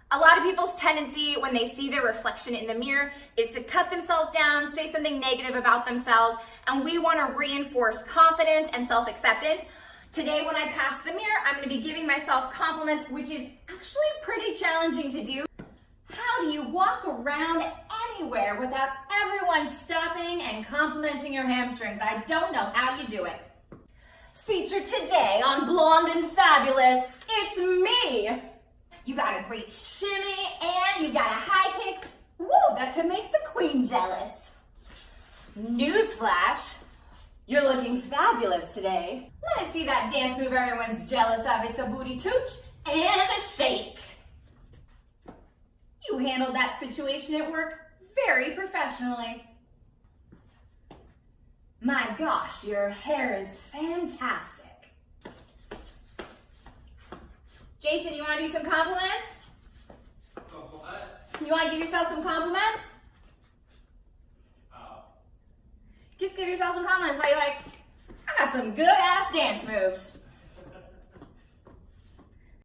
A lot of people's tendency when they see their reflection in the mirror is to cut themselves down, say something negative about themselves, and we want to reinforce confidence and self-acceptance. Today when I pass the mirror, I'm going to be giving myself compliments, which is actually pretty challenging to do. How do you walk around anywhere without everyone stopping and complimenting your hamstrings? I don't know how you do it. Featured today on Blonde and Fabulous, it's me! You got a great shimmy and you got a high kick. Woo, that could make the queen jealous. Newsflash, you're looking fabulous today. Let me see that dance move everyone's jealous of. It's a booty tooch and a shake. You handled that situation at work very professionally. My gosh, your hair is fantastic. Jason, you want to do some compliments? What? You want to give yourself some compliments? Oh. Just give yourself some compliments like, I got some good ass dance moves.